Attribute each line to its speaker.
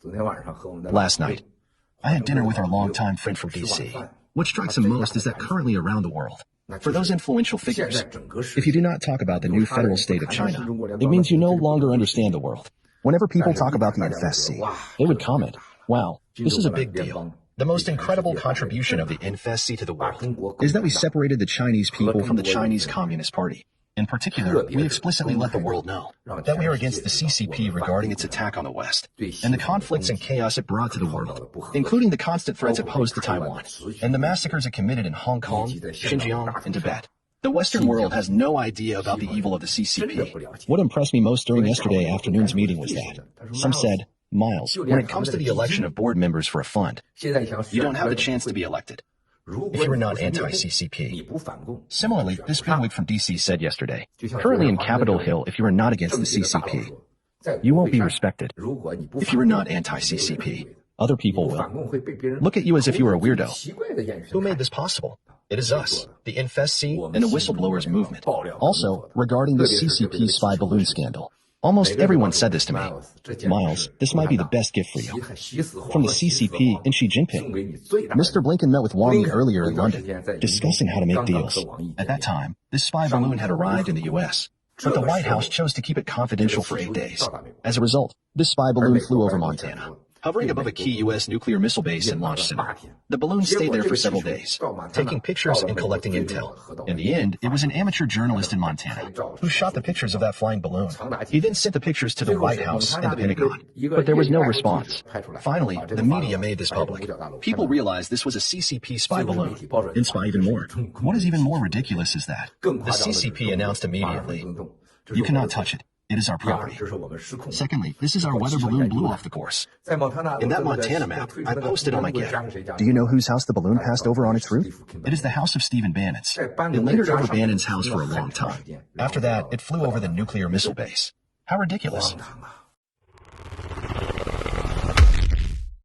Speaker 1: Last night, I had dinner with our longtime friend from D.C. What strikes him most is that currently around the world, for those influential figures, if you do not talk about the new federal state of China, it means you no longer understand the world. Whenever people talk about the NFSC, they would comment, wow, this is a big deal. The most incredible contribution of the NFSC to the world is that we separated the Chinese people from the Chinese Communist Party. In particular, we explicitly let the world know that we are against the CCP regarding its attack on the West and the conflicts and chaos it brought to the world, including the constant threats it posed to Taiwan and the massacres it committed in Hong Kong, Xinjiang, and Tibet. The Western world has no idea about the evil of the CCP. What impressed me most during yesterday afternoon's meeting was that some said, Miles, when it comes to the election of board members for a fund, you don't have the chance to be elected if you are not anti-CCP. Similarly, this bigwig from D.C. said yesterday, currently in Capitol Hill, if you are not against the CCP, you won't be respected. If you are not anti-CCP, other people will look at you as if you were a weirdo. Who made this possible? It is us, the NFSC, and the whistleblowers movement. Also, regarding the CCP spy balloon scandal, almost everyone said this to me. Miles, this might be the best gift for you. From the CCP and Xi Jinping. Mr. Blinken met with Wang Yi earlier in London, discussing how to make deals. At that time, this spy balloon had arrived in the U.S., but the White House chose to keep it confidential for 8 days. As a result, this spy balloon flew over Montana, hovering above a key U.S. nuclear missile base and launch center. The balloon stayed there for several days, taking pictures and collecting intel. In the end, it was an amateur journalist in Montana who shot the pictures of that flying balloon. He then sent the pictures to the White House and the Pentagon, but there was no response. Finally, the media made this public. People realized this was a CCP spy balloon, and spy even more. What is even more ridiculous is that the CCP announced immediately, you cannot touch it. It is our property. Secondly, this is our weather balloon blew off the course. In that Montana map, I posted on my GIF. Do you know whose house the balloon passed over on its route? It is the house of Stephen Bannon's. It lingered over Bannon's house for a long time. After that, it flew over the nuclear missile base. How ridiculous.